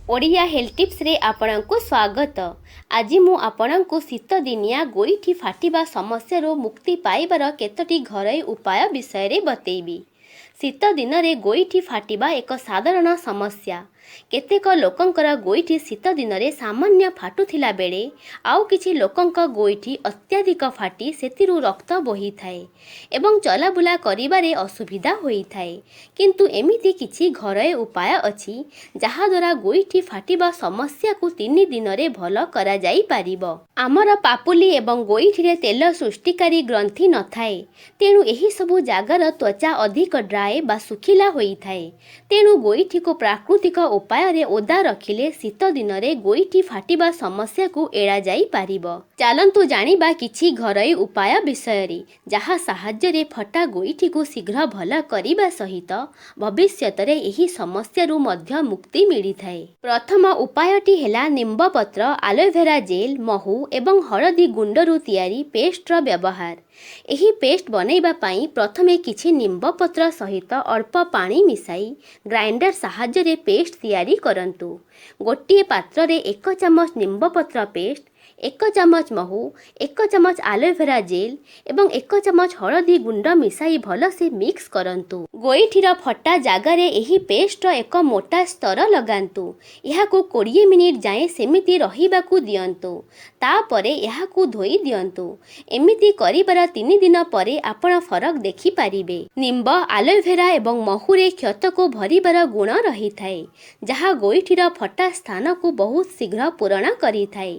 Odia health tips रे आपणको स्वागत। आज मु आपणको शीत दिनिया गोईठी फाटिबा समस्या रो मुक्ति पाइबार केतोटी घरोई उपाय विषय रे बतेइबी। शीत दिन रे गोईठी फाटिबा एक साधारण समस्या। केतेक लोकंकर गोईठी शीत दिन रे सामान्य फाटुथिला बेले आउ किछि लोकंक गोईठी अत्याधिक फाटी सेतिरु रक्त बोही थाए एवं चलाबुला करिबारे असुविधा होई थाए। किंतु एमिति किछि घरोई उपाय अछि जहा द्वारा गोईठी फाटिबा समस्या को 3 दिन रे भल करा जाई पारिबो। आमर पापुली एवं गोईठी रे तेल सृष्टिकारी ग्रंथि न थाए, तेणु एही सबु जागर त्वचा अधिक ड्राए बा सुखिला होई थाए। तेणु गोईठी को प्राकृतिक उपाय रे ओदा रखिले शीत दिन रे गोईठी फाटिबा समस्या को एड़ा जाई पारिबो। चालंतु जानिबा किछि घरोई उपाय विषय रे जहा साहाय्य रे फटा गोईठी को शीघ्र भल करिबा सहित भविष्यत रे एही समस्या रु मध्य मुक्ति मिली थाए। प्रथम उपायटी हेला निम्ब पत्र, आलोवेरा जेल, महू एवं हळदी गुंडरू तैयारी पेस्ट रो व्यवहार। एही पेस्ट बनैबा पाई प्रथमे किछि निम्ब पत्र सहित अल्प पानी मिसाई ग्राइंडर साहाय्य रे पेस्ट तैयारी करंतु। गोटिए पात्र रे 1 चमच निम्ब पत्र पेस्ट, 1 चमच महू, 1 चमच आलोवेरा जेल एवं 1 चमच हळदी गुंड मिसाई भल से मिक्स करंतु। गोईठीर फटा जागारे एही पेस्ट एक मोटा स्तर लगांतु। यहाकू 20 मिनिट जाए सेमिति रहिबाकू दियंतु। तापरे यहाकू धोई दियंतु। एमिति करिबार 3 दिन परे आपण फरक देखि पारिबे। निम्ब, आलोवेरा एवं महुरे क्षत को भरिबार गुण रही थाए, जहा गोईठीर फटा स्थान को बहुत शीघ्र पूरण करि थाए।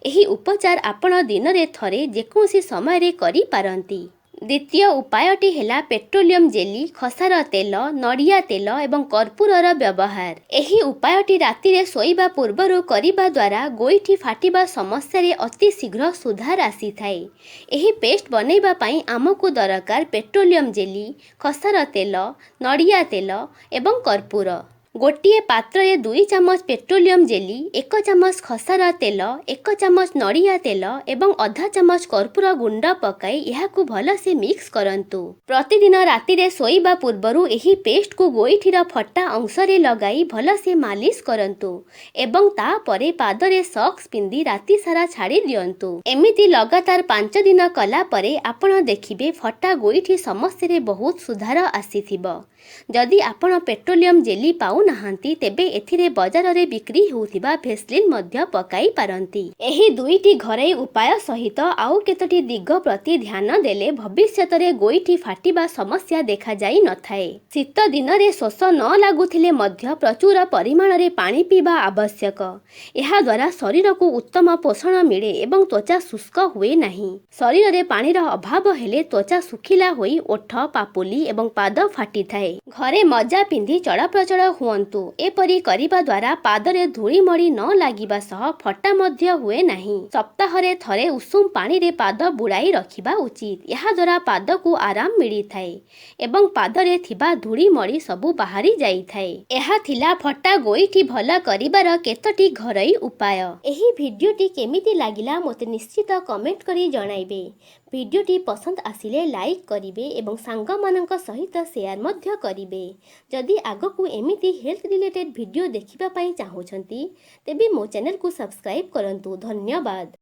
एही उपचार आपण दिन रे थरे जेकोसी समय रे करि पारंती। द्वितीय उपायटी हेला पेट्रोलियम जेली, खसार तेल, नड़िया तेल एवं कर्पूरर व्यवहार। एही उपायटी राति रे सोइबा पूर्वरु करिबा द्वारा गोईठी फाटिबा समस्या रे अति शीघ्र सुधार आसी थाए। एही पेस्ट बनैबा पाई आमको दरकार पेट्रोलियम जेली, खसार तेल, नड़िया तेल एवं कर्पूर। गोटिए पात्र रे 2 चमच पेट्रोलियम जेली, 1 चमच खसार तेल, 1 चमच नड़िया तेल एवं आधा चमच कर्पूर गुंड पकाई यहाकू भल से मिक्स करंतु। प्रतिदिन राति रे सोइबा पूर्वरु एही पेस्ट को गोईठीर फटा अंश रे लगाई भल से मालिश करंतु एवं ता परे पाद रे सॉक्स पिंदी राति सारा छाड़ी दियंतु। एमिति लगातार 5 दिन कला परे आपण देखिबे फटा गोईठी समस्या रे बहुत सुधार आसीथिबो। जदि आपण पेट्रोलियम जेली पाउ नाहांती तेबे एथिरे बाजार रे बिक्री होउथिबा भेस्लिन मध्य पकाई पारंती। एही दुईटी घरोई उपाय सहित आउ केतोटी दिग प्रति ध्यान देले भविष्यत रे गोईठी फाटिबा समस्या देखा जाई न थाए। शीत दिन रे शोष न लागुथिले मध्य प्रचुर परिमाण रे पानी पीबा आवश्यक। एहा द्वारा शरीर को उत्तम पोषण मिले एवं त्वचा शुष्क हुए नहीं। शरीर रे पानी रो अभाव हेले त्वचा सुखिला होई ओठ, पापुली एवं पाद फाटी थाए। घरे मजा पिंधि चलप्रचल हुअन्तु। एपरि करिबा द्वारा पादरे धूली मड़ी न लागिबा सह फटा मध्य हुए नहीं। सप्ताहरे थरे उषुम पानी रे पाद बुड़ाई रखिबा उचित। यहा द्वारा पाद को आराम मिली थाए एवं पादरे थिबा धूली मड़ी सबु बाहरी जाई थाए। एहा थिला फटा गोईठी भल करिबार केतोटी घरोई उपाय। एही भिडियोटी केमिति लागिला मोते निश्चित कमेंट करी जणाइबे। भिडियोटी पसंद आसिले लाइक करिवे एवं सांग मानक सहित शेयर मध्य करिवे। जदि आगकू एमिति हेल्थ रिलेटेड भिडियो देखिबा पाई चाहुछंती तेबे मो चैनल को सब्सक्राइब करंतु। धन्यवाद।